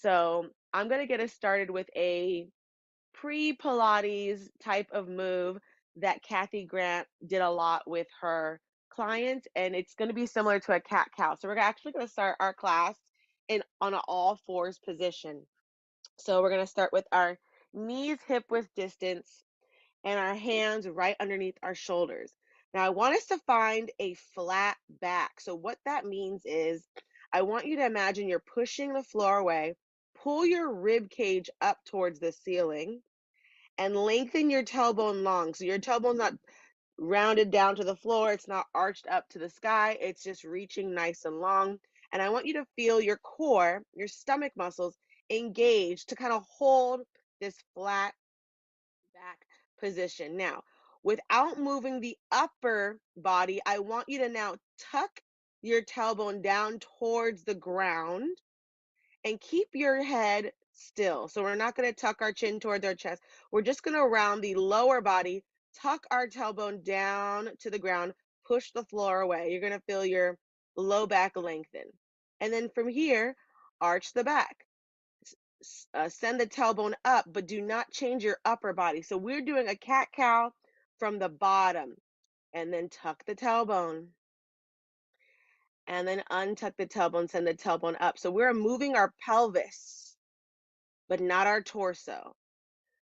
So I'm going to get us started with a pre-Pilates type of move that Kathy Grant did a lot with her clients, and it's going to be similar to a cat-cow. So we're actually going to start our class in on an all fours position. So we're going to start with our knees hip width distance and our hands right underneath our shoulders. Now, I want us to find a flat back. So what that means is I want you to imagine you're pushing the floor away, pull your rib cage up towards the ceiling, and lengthen your tailbone long. So your tailbone's not rounded down to the floor, it's not arched up to the sky, it's just reaching nice and long. And I want you to feel your core, your stomach muscles engaged to kind of hold this flat back position. Now, without moving the upper body, I want you to now tuck your tailbone down towards the ground and keep your head still. So we're not going to tuck our chin towards our chest. We're just going to round the lower body, tuck our tailbone down to the ground, push the floor away. You're going to feel your low back lengthen. And then from here, arch the back. Send the tailbone up, but do not change your upper body. So we're doing a cat-cow from the bottom, and then tuck the tailbone, and then untuck the tailbone, send the tailbone up. So we're moving our pelvis, but not our torso.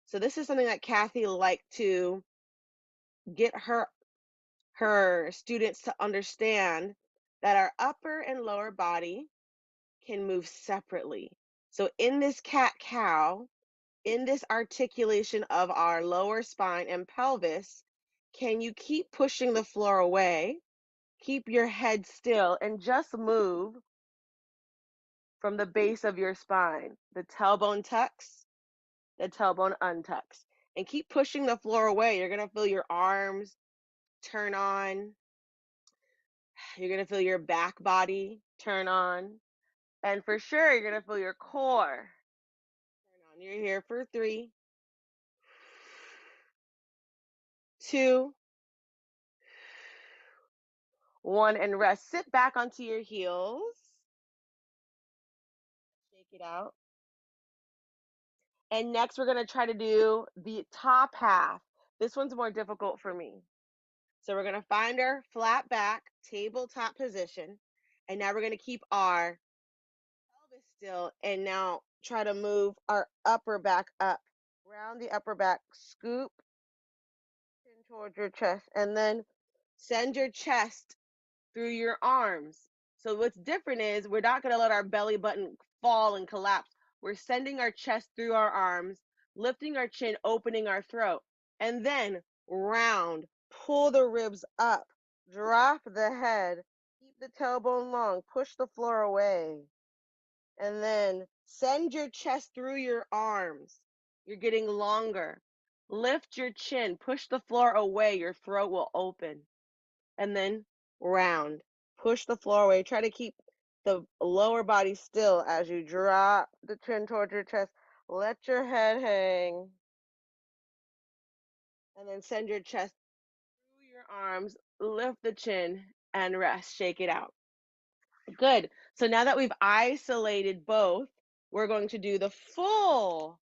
So this is something that Kathy liked to get her students to understand, that our upper and lower body can move separately. So in this cat-cow, in this articulation of our lower spine and pelvis, can you keep pushing the floor away, keep your head still, and just move from the base of your spine? The tailbone tucks, the tailbone untucks. And keep pushing the floor away. You're going to feel your arms turn on. You're going to feel your back body turn on. And for sure, you're going to feel your core turn on. You're here for 3, 2, 1, and rest. Sit back onto your heels. Shake it out. And next, we're going to try to do the top half. This one's more difficult for me. So we're going to find our flat back, tabletop position. And now we're going to keep our pelvis still. And now try to move our upper back up. Round the upper back, scoop in towards your chest. And then send your chest through your arms. So what's different is we're not going to let our belly button fall and collapse. We're sending our chest through our arms, lifting our chin, opening our throat, and then round, pull the ribs up, drop the head, keep the tailbone long, push the floor away, and then send your chest through your arms. You're getting longer. Lift your chin, push the floor away, your throat will open, and then round. Push the floor away. Try to keep the lower body still as you drop the chin towards your chest. Let your head hang. And then send your chest through your arms. Lift the chin and rest. Shake it out. Good. So now that we've isolated both, we're going to do the full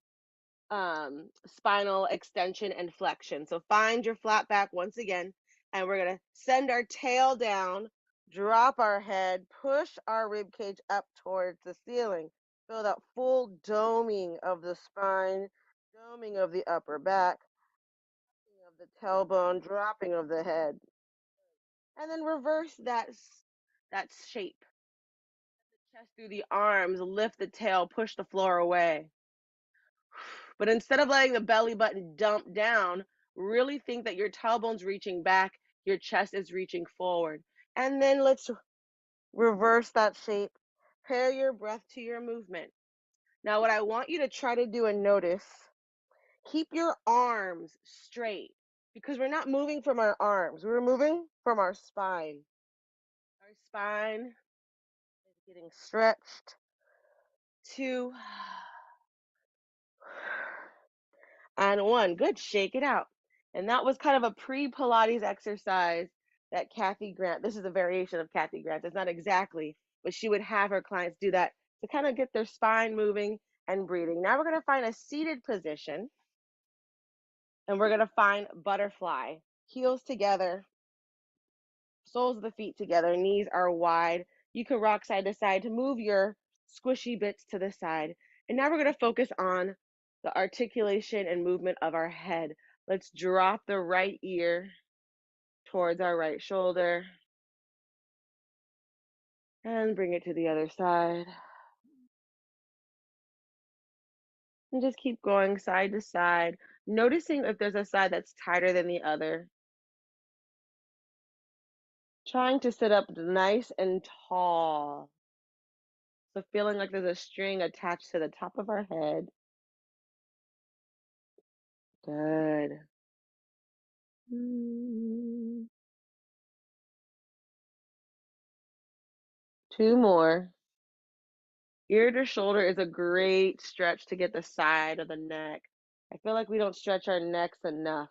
spinal extension and flexion. So find your flat back once again, and we're going to send our tail down, drop our head, push our rib cage up towards the ceiling. Feel that full doming of the spine, doming of the upper back, of the tailbone, dropping of the head. And then reverse that shape. Chest through the arms, lift the tail, push the floor away. But instead of letting the belly button dump down, really think that your tailbone's reaching back, your chest is reaching forward. And then let's reverse that shape. Pair your breath to your movement. Now, what I want you to try to do and notice, keep your arms straight, because we're not moving from our arms. We're moving from our spine. Our spine is getting stretched. 2, and 1. Good. Shake it out. And that was kind of a pre-Pilates exercise that Kathy Grant, this is a variation of Kathy Grant. It's not exactly, but she would have her clients do that to kind of get their spine moving and breathing. Now we're going to find a seated position, and we're going to find butterfly. Heels together, soles of the feet together, knees are wide. You can rock side to side to move your squishy bits to the side. And now we're going to focus on the articulation and movement of our head. Let's drop the right ear towards our right shoulder and bring it to the other side. And just keep going side to side, noticing if there's a side that's tighter than the other. Trying to sit up nice and tall. So feeling like there's a string attached to the top of our head. Good. Mm. Two more. Ear to shoulder is a great stretch to get the side of the neck. I feel like we don't stretch our necks enough.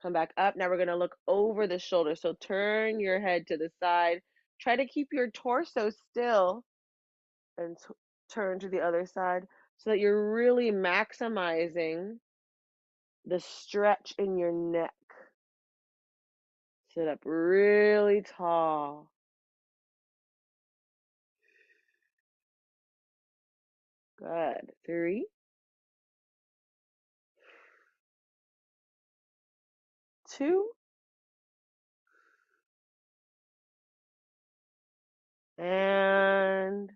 Come back up. Now we're going to look over the shoulder. So turn your head to the side. Try to keep your torso still and turn to the other side so that you're really maximizing the stretch in your neck. Sit up really tall. Good. 3, 2, and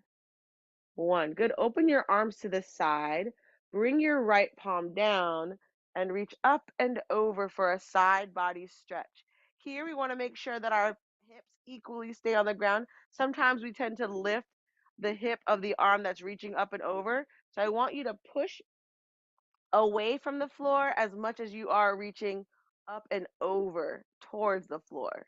1. Good. Open your arms to the side. Bring your right palm down and reach up and over for a side body stretch. Here we want to make sure that our hips equally stay on the ground. Sometimes we tend to lift the hip of the arm that's reaching up and over. So I want you to push away from the floor as much as you are reaching up and over towards the floor.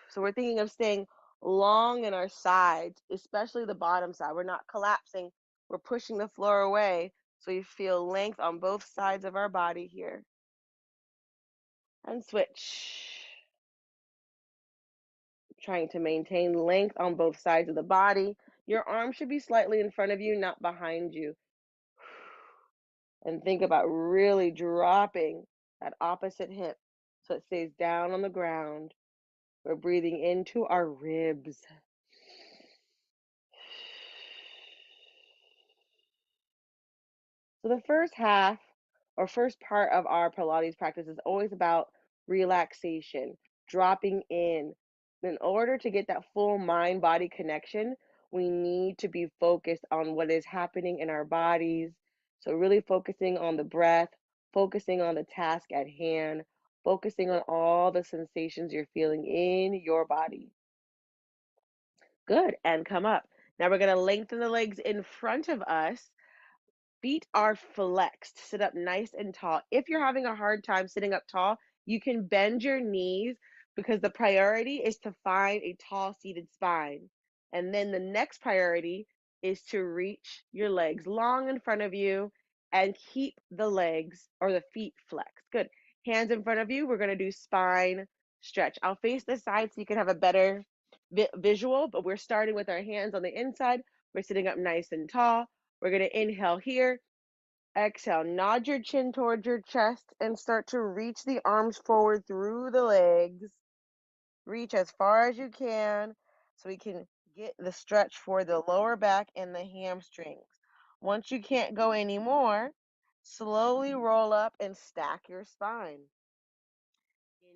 So we're thinking of staying long in our sides, especially the bottom side. We're not collapsing, we're pushing the floor away so you feel length on both sides of our body here. And switch. Trying to maintain length on both sides of the body. Your arm should be slightly in front of you, not behind you. And think about really dropping that opposite hip so it stays down on the ground. We're breathing into our ribs. So the first half or first part of our Pilates practice is always about relaxation, dropping in. In order to get that full mind body connection, we need to be focused on what is happening in our bodies. So, really focusing on the breath, focusing on the task at hand, focusing on all the sensations you're feeling in your body. Good. And come up. Now we're going to lengthen the legs in front of us. Feet are flexed. Sit up nice and tall. If you're having a hard time sitting up tall, you can bend your knees because the priority is to find a tall seated spine. And then the next priority is to reach your legs long in front of you and keep the legs or the feet flexed. Good. Hands in front of you. We're going to do spine stretch. I'll face the side so you can have a better visual, but we're starting with our hands on the inside. We're sitting up nice and tall. We're going to inhale here. Exhale, nod your chin towards your chest and start to reach the arms forward through the legs. Reach as far as you can so we can get the stretch for the lower back and the hamstrings. Once you can't go anymore, slowly roll up and stack your spine.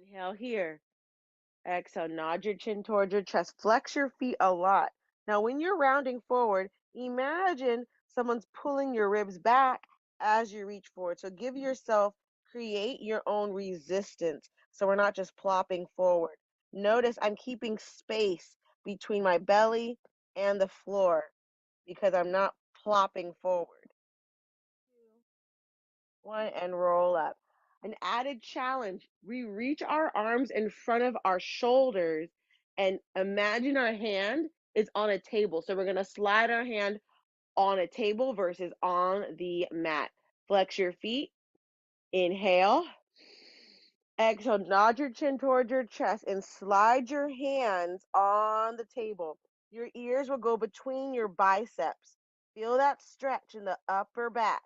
Inhale here. Exhale, nod your chin towards your chest. Flex your feet a lot. Now, when you're rounding forward, imagine someone's pulling your ribs back as you reach forward. So give yourself, create your own resistance. So we're not just plopping forward. Notice I'm keeping space between my belly and the floor because I'm not plopping forward. 1, and roll up. An added challenge, we reach our arms in front of our shoulders and imagine our hand is on a table. So we're going to slide our hand on a table versus on the mat. Flex your feet. Inhale. Exhale, nod your chin towards your chest and slide your hands on the table. Your ears will go between your biceps. Feel that stretch in the upper back.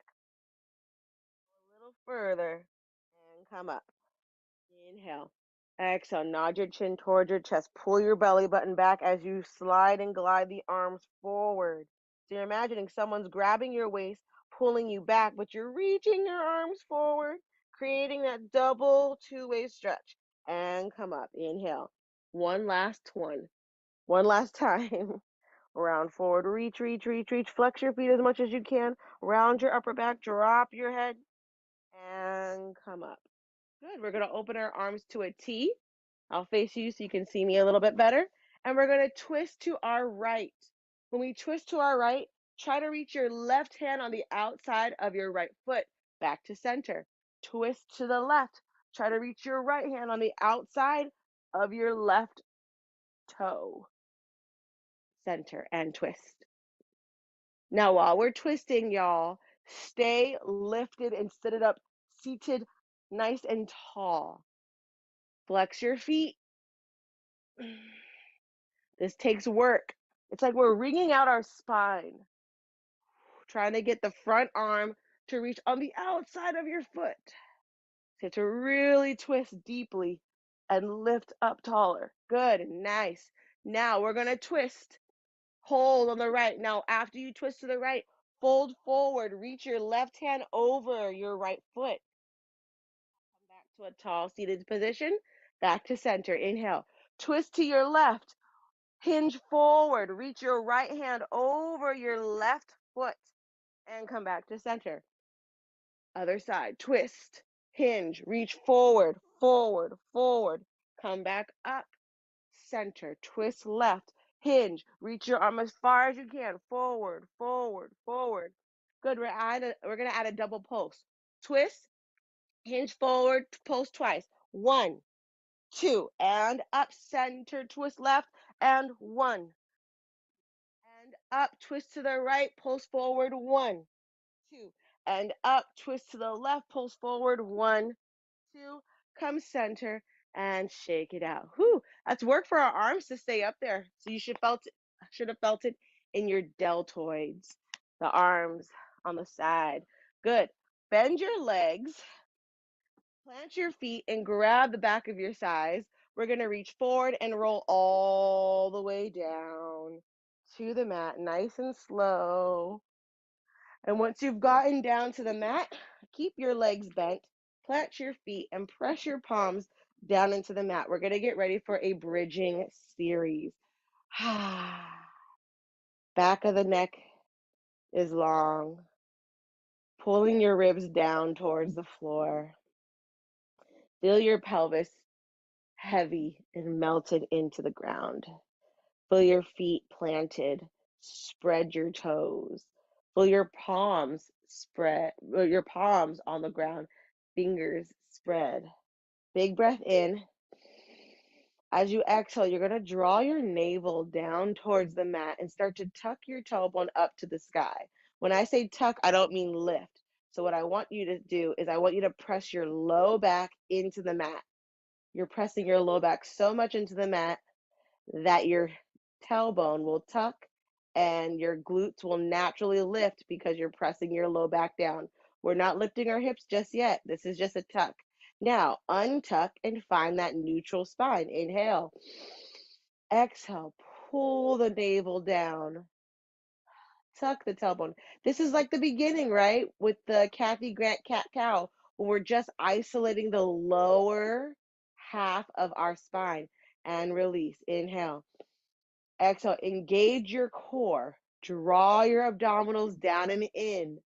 A little further and come up. Inhale. Exhale. Nod your chin towards your chest. Pull your belly button back as you slide and glide the arms forward. So you're imagining someone's grabbing your waist, pulling you back, but you're reaching your arms forward, creating that double two-way stretch. And come up. Inhale. One last one. One last time. Round forward. Reach, reach, reach, reach. Flex your feet as much as you can. Round your upper back. Drop your head. And come up. Good. We're going to open our arms to a T. I'll face you so you can see me a little bit better. And we're going to twist to our right. When we twist to our right, try to reach your left hand on the outside of your right foot back to center. Twist to the left. Try to reach your right hand on the outside of your left toe. Center and twist. Now, while we're twisting, y'all, stay lifted and sit it up, seated nice and tall. Flex your feet. This takes work. It's like we're wringing out our spine, trying to get the front arm to reach on the outside of your foot. So you have to really twist deeply and lift up taller. Good, nice. Now we're going to twist. Hold on the right. Now, after you twist to the right, fold forward. Reach your left hand over your right foot. Come back to a tall seated position. Back to center. Inhale. Twist to your left. Hinge forward. Reach your right hand over your left foot and come back to center. Other side. Twist. Hinge. Reach forward, forward, forward. Come back up. Center. Twist left. Hinge. Reach your arm as far as you can. Forward, forward, forward. Good. We're gonna add a double pulse. Twist. Hinge forward. Pulse twice. 1, 2, and up. Center. Twist left. And 1. And up, twist to the right, pulse forward, 1, 2, and up, twist to the left, pulse forward, 1, 2, come center and shake it out. Whew, that's work for our arms to stay up there. So you should have felt it in your deltoids, the arms on the side. Good. Bend your legs, plant your feet, and grab the back of your thighs. We're going to reach forward and roll all the way down to the mat, nice and slow. And once you've gotten down to the mat, keep your legs bent, plant your feet, and press your palms down into the mat. We're going to get ready for a bridging series. Back of the neck is long, pulling your ribs down towards the floor. Feel your pelvis heavy and melted into the ground. Feel your feet planted. Spread your toes. Feel your palms your palms on the ground. Fingers spread. Big breath in. As you exhale, you're going to draw your navel down towards the mat and start to tuck your tailbone up to the sky. When I say tuck, I don't mean lift. So what I want you to do is I want you to press your low back into the mat. You're pressing your low back so much into the mat that your tailbone will tuck and your glutes will naturally lift because you're pressing your low back down. We're not lifting our hips just yet. This is just a tuck. Now, untuck and find that neutral spine. Inhale. Exhale. Pull the navel down. Tuck the tailbone. This is like the beginning, right? With the Kathy Grant cat cow, when we're just isolating the lower half of our spine and release. Inhale. Exhale, engage your core. Draw your abdominals down and in.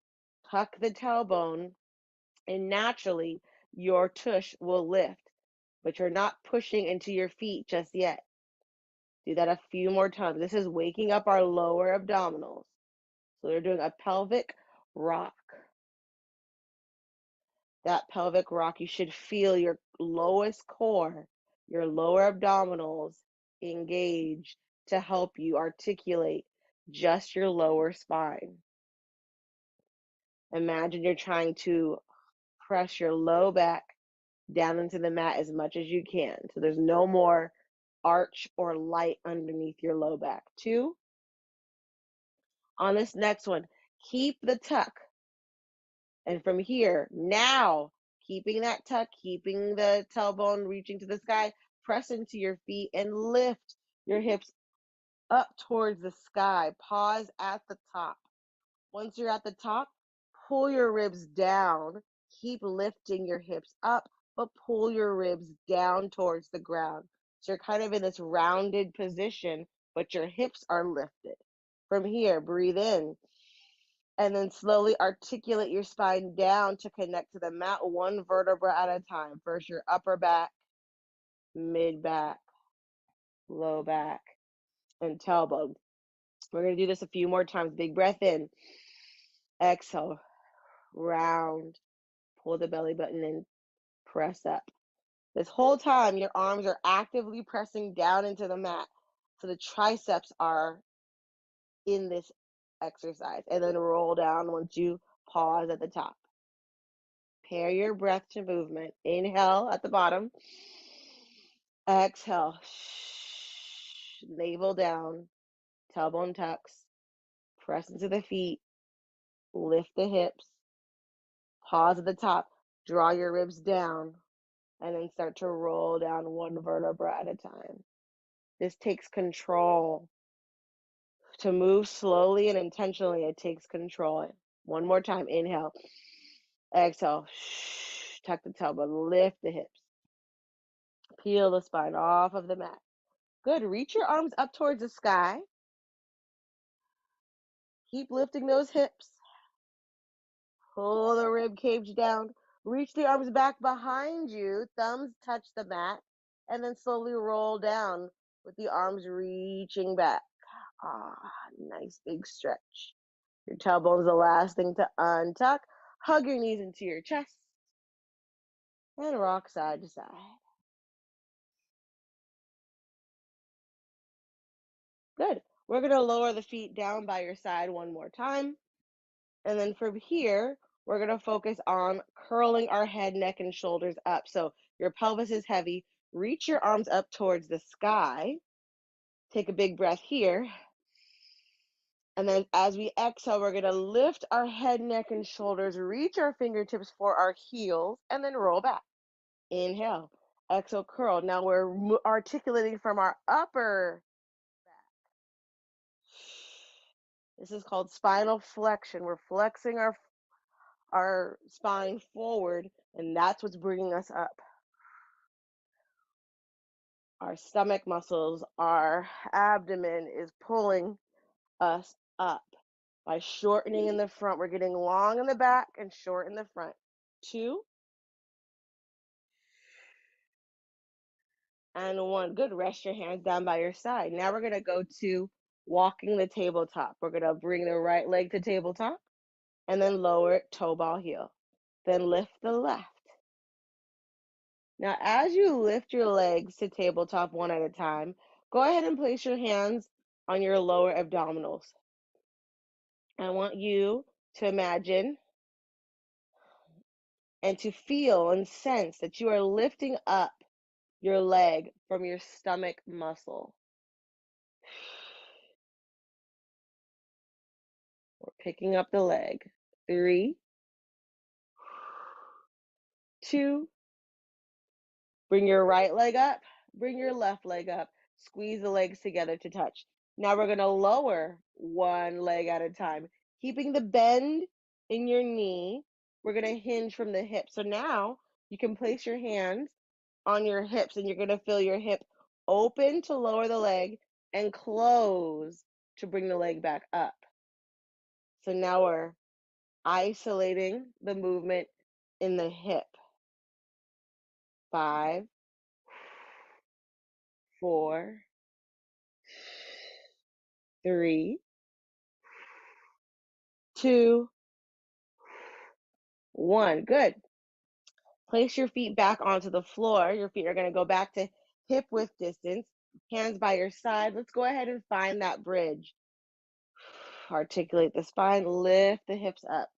Tuck the tailbone, and naturally, your tush will lift. But you're not pushing into your feet just yet. Do that a few more times. This is waking up our lower abdominals. So they're doing a pelvic rock. That pelvic rock, you should feel your lowest core, your lower abdominals engage to help you articulate just your lower spine. Imagine you're trying to press your low back down into the mat as much as you can. So there's no more arch or light underneath your low back. 2. On this next one, keep the tuck. And from here, now, keeping that tuck, keeping the tailbone reaching to the sky, press into your feet and lift your hips up towards the sky. Pause at the top. Once you're at the top, pull your ribs down. Keep lifting your hips up, but pull your ribs down towards the ground. So you're kind of in this rounded position, but your hips are lifted. From here, breathe in. And then slowly articulate your spine down to connect to the mat, one vertebra at a time. First, your upper back, mid back, low back, and tailbone. We're going to do this a few more times. Big breath in. Exhale. Round. Pull the belly button in. Press up. This whole time, your arms are actively pressing down into the mat. So the triceps are in this exercise. And then roll down once you pause at the top. Pair your breath to movement. Inhale at the bottom. Exhale. Navel down. Tailbone tucks. Press into the feet. Lift the hips. Pause at the top. Draw your ribs down. And then start to roll down one vertebra at a time. This takes control. To move slowly and intentionally, it takes control. One more time. Inhale. Exhale. Tuck the tailbone. Lift the hips. Peel the spine off of the mat. Good. Reach your arms up towards the sky. Keep lifting those hips. Pull the rib cage down. Reach the arms back behind you. Thumbs touch the mat. And then slowly roll down with the arms reaching back. Nice big stretch. Your tailbone is the last thing to untuck. Hug your knees into your chest. And rock side to side. Good. We're going to lower the feet down by your side one more time. And then from here, we're going to focus on curling our head, neck, and shoulders up. So your pelvis is heavy. Reach your arms up towards the sky. Take a big breath here. And then as we exhale, we're going to lift our head, neck, and shoulders, reach our fingertips for our heels, and then roll back. Inhale. Exhale, curl. Now we're articulating from our upper back. This is called spinal flexion. We're flexing our spine forward, and that's what's bringing us up. Our stomach muscles, our abdomen is pulling us up. By shortening in the front, we're getting long in the back and short in the front. 2 and 1. Good. Rest your hands down by your side. Now we're going to go to walking the tabletop. We're going to bring the right leg to tabletop and then lower it, toe ball heel. Then lift the left. Now, as you lift your legs to tabletop one at a time, go ahead and place your hands on your lower abdominals. I want you to imagine and to feel and sense that you are lifting up your leg from your stomach muscle. We're picking up the leg. 3, 2, bring your right leg up, bring your left leg up, squeeze the legs together to touch. Now we're going to lower one leg at a time, keeping the bend in your knee. We're going to hinge from the hip. So now you can place your hands on your hips and you're going to feel your hip open to lower the leg and close to bring the leg back up. So now we're isolating the movement in the hip. 5, 4, 3, 2, 1. Good. Place your feet back onto the floor. Your feet are going to go back to hip width distance. Hands by your side. Let's go ahead and find that bridge. Articulate the spine. Lift the hips up.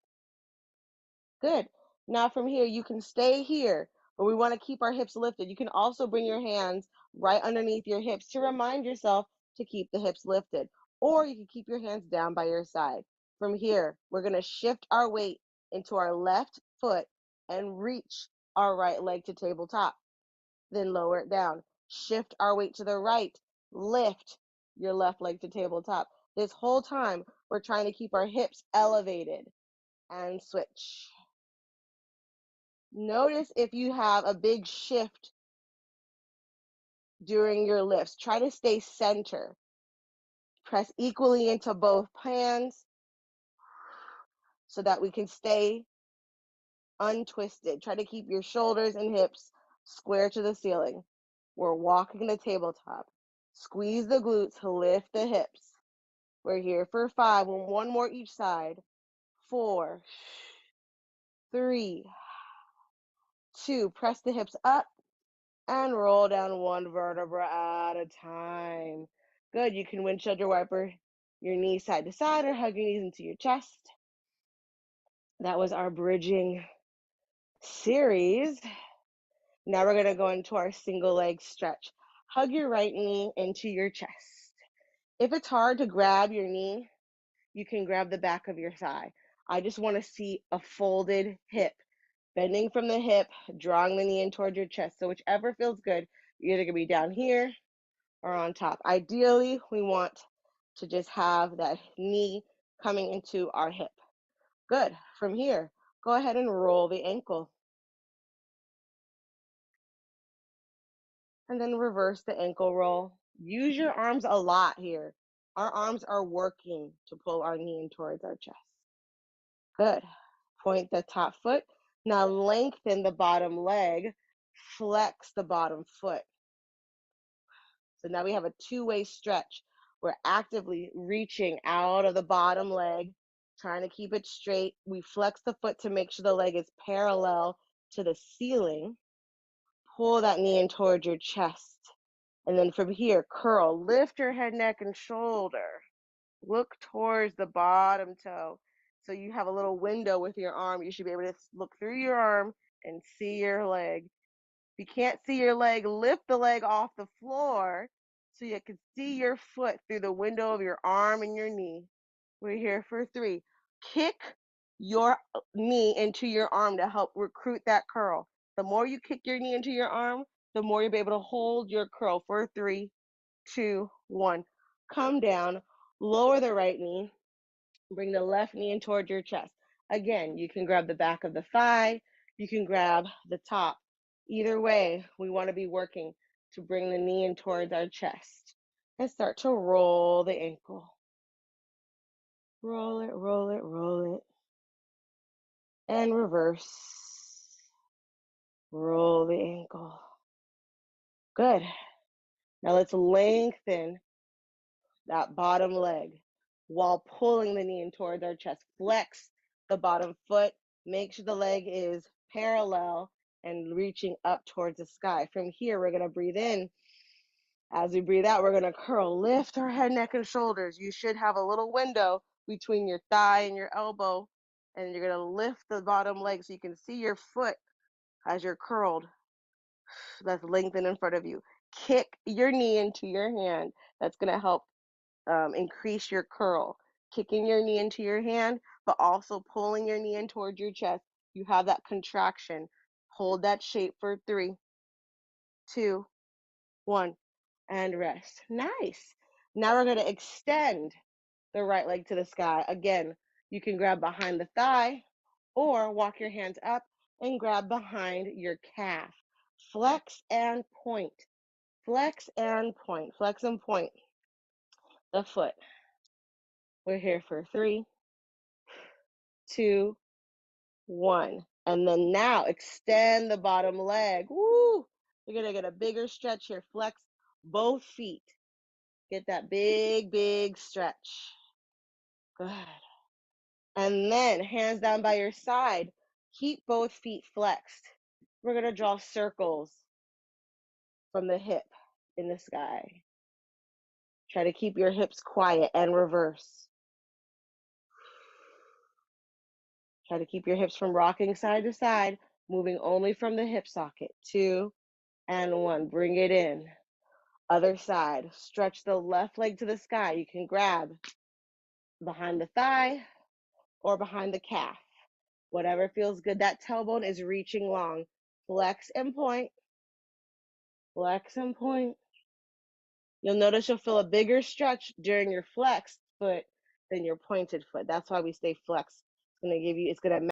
Good. Now from here, you can stay here but we want to keep our hips lifted. You can also bring your hands right underneath your hips to remind yourself to keep the hips lifted, or you can keep your hands down by your side. From here, we're going to shift our weight into our left foot and reach our right leg to tabletop. Then lower it down. Shift our weight to the right. Lift your left leg to tabletop. This whole time, we're trying to keep our hips elevated. And switch. Notice if you have a big shift during your lifts. Try to stay center. Press equally into both hands so that we can stay untwisted. Try to keep your shoulders and hips square to the ceiling. We're walking the tabletop. Squeeze the glutes, lift the hips. We're here for 5, one more each side. 4, 3, 2, press the hips up and roll down one vertebra at a time. Good, you can windshield your wiper your knees side to side or hug your knees into your chest. That was our bridging series. Now we're going to go into our single leg stretch. Hug your right knee into your chest. If it's hard to grab your knee, you can grab the back of your thigh. I just want to see a folded hip, bending from the hip, drawing the knee in toward your chest. So whichever feels good, you're either going to be down here or on top. Ideally, we want to just have that knee coming into our hip. Good. From here, go ahead and roll the ankle. And then reverse the ankle roll. Use your arms a lot here. Our arms are working to pull our knee in towards our chest. Good. Point the top foot. Now lengthen the bottom leg. Flex the bottom foot. So now we have a two-way stretch. We're actively reaching out of the bottom leg, trying to keep it straight. We flex the foot to make sure the leg is parallel to the ceiling. Pull that knee in towards your chest. And then from here, curl. Lift your head, neck, and shoulder. Look towards the bottom toe. So you have a little window with your arm. You should be able to look through your arm and see your leg. If you can't see your leg, lift the leg off the floor so you can see your foot through the window of your arm and your knee. We're here for 3. Kick your knee into your arm to help recruit that curl. The more you kick your knee into your arm, the more you'll be able to hold your curl for 3, 2, 1. Come down, lower the right knee, bring the left knee in toward your chest. Again, you can grab the back of the thigh, you can grab the top. Either way, we want to be working to bring the knee in towards our chest and start to roll the ankle. Roll it, roll it, roll it. And reverse. Roll the ankle. Good. Now let's lengthen that bottom leg while pulling the knee in towards our chest. Flex the bottom foot. Make sure the leg is parallel and reaching up towards the sky. From here, we're going to breathe in. As we breathe out, we're going to curl. Lift our head, neck, and shoulders. You should have a little window between your thigh and your elbow. And you're going to lift the bottom leg so you can see your foot as you're curled. That's lengthened in front of you. Kick your knee into your hand. That's going to help increase your curl. Kicking your knee into your hand, but also pulling your knee in towards your chest. You have that contraction. Hold that shape for 3, 2, 1, and rest. Nice. Now we're going to extend the right leg to the sky. Again, you can grab behind the thigh or walk your hands up and grab behind your calf. Flex and point. Flex and point. Flex and point the foot. We're here for 3, 2, 1. And then now extend the bottom leg. Woo! You're going to get a bigger stretch here. Flex both feet. Get that big, big stretch. Good. And then hands down by your side. Keep both feet flexed. We're going to draw circles from the hip in the sky. Try to keep your hips quiet and reverse. Try to keep your hips from rocking side to side, moving only from the hip socket. 2 and 1. Bring it in. Other side. Stretch the left leg to the sky. You can grab behind the thigh or behind the calf. Whatever feels good. That tailbone is reaching long. Flex and point. Flex and point. You'll notice you'll feel a bigger stretch during your flexed foot than your pointed foot. That's why we stay flexed. It's going to